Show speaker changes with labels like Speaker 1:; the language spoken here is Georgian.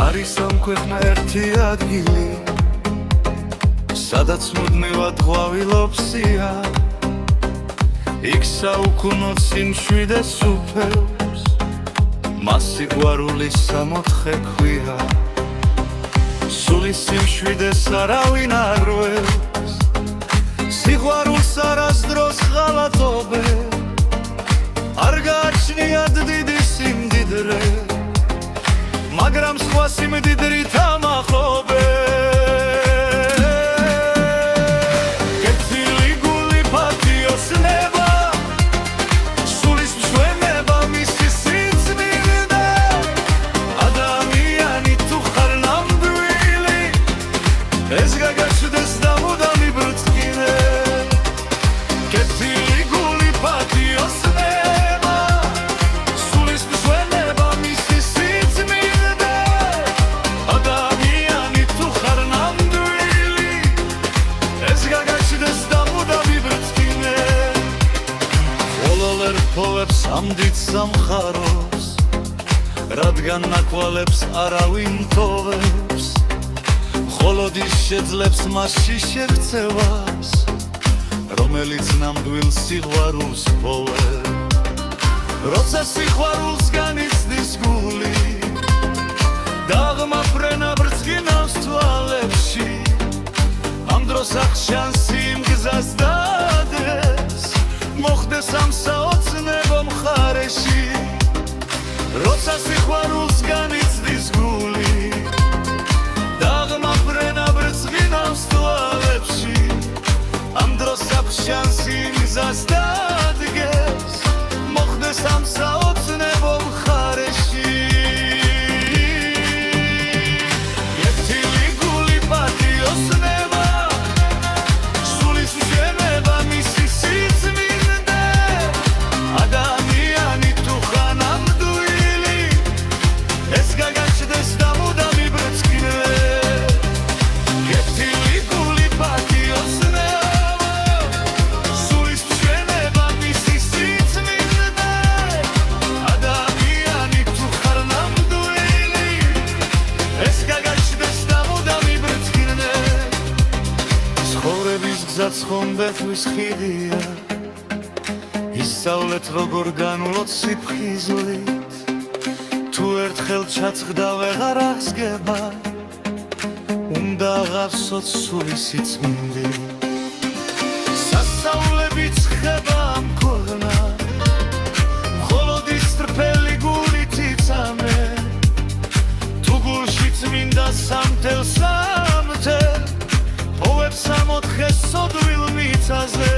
Speaker 1: არის ამ ქვეყნა ერთი ადგილი, სადაც მუდმივად ღვავილობსია, იქ საუკუნოდ სიმშვიდეს უფევს, მას სიყვარულის სამოთხე ქვია. სულის სიმშვიდეს არავინ არ რვევს, სიყვარულს არასდროს ღალატობენ, არ გააჩნიათ დიდი სიმდიდრე, მაგრამ სხვა სიმდიდრით ამახობენ. კეთილი გული პატიოსნება, სულის მშვენება, მისი სიწმინდე, ადამიანი თუ ხარ ნამდვილი, ეს გაგაჩნდეს და მუდამი ბრწყინე. კეთილი გული პატიოსნება, სულის მშვენება, მისი სიწმინდე, ადამიანი თუ ხარ ნამდვილი, ეს გაგაჩნდეს და მუდამი ბრწყინე. ხოლო ერფოვებს ამდით სამხაროს, რადგან ნაკვალებს არავინ თოვებს, მხოლოდ ის შეძლებს მასში შეღწევას, რომელიც ნამდვილ სიყვარულს პოვებს. როცა სიყვარულს განიცდის გული, დაღმაფრენა ბრწყინავს თვალებში, ამ დროს აღშანსი იმ გზას დაადგეს, მოხდეს ამ საოცნებო მხარეში. როცა სიყვარულს განიცდის გული, დაღმაფრენა ბრწყინავს თვალებში, ამ დროს აღშანსი იმ გზას დაადგეს, მოხდეს ამ საოცნებო მხარეში. კეთილი გული პატიოსნება, სულის მშვენება, მისი სიწმინდე, ადამიანი თუ ხარ ნამდვილი, ეს გაგაჩნდეს და მუდამი ბრწყინე. კეთილი გული პატიოსნება, სულის მშვენება, მისი სიწმინდე, ადამიანი თუ ხარ ნამდვილი, ეს გაგაჩნდეს და მუდამი ბრწყინე. ცხოვრების გზა ცხონდეთის ხიდია, ისწავლეთ როგორ განვლოთ სიფხიზლით, თუ ერთხელ ჩაწყდა ვეღარ აღსგება, უნდა აღავსოთ სულის სიწმინდე. სასწაულებით ცხება ამ ქვეყნად, მხოლოდ ის სტრფელი გულით იწამე, თუ გულში წმინდა სამთელ სამთელ, პოვებს ამოთხეს სოდვილ მიწაზე.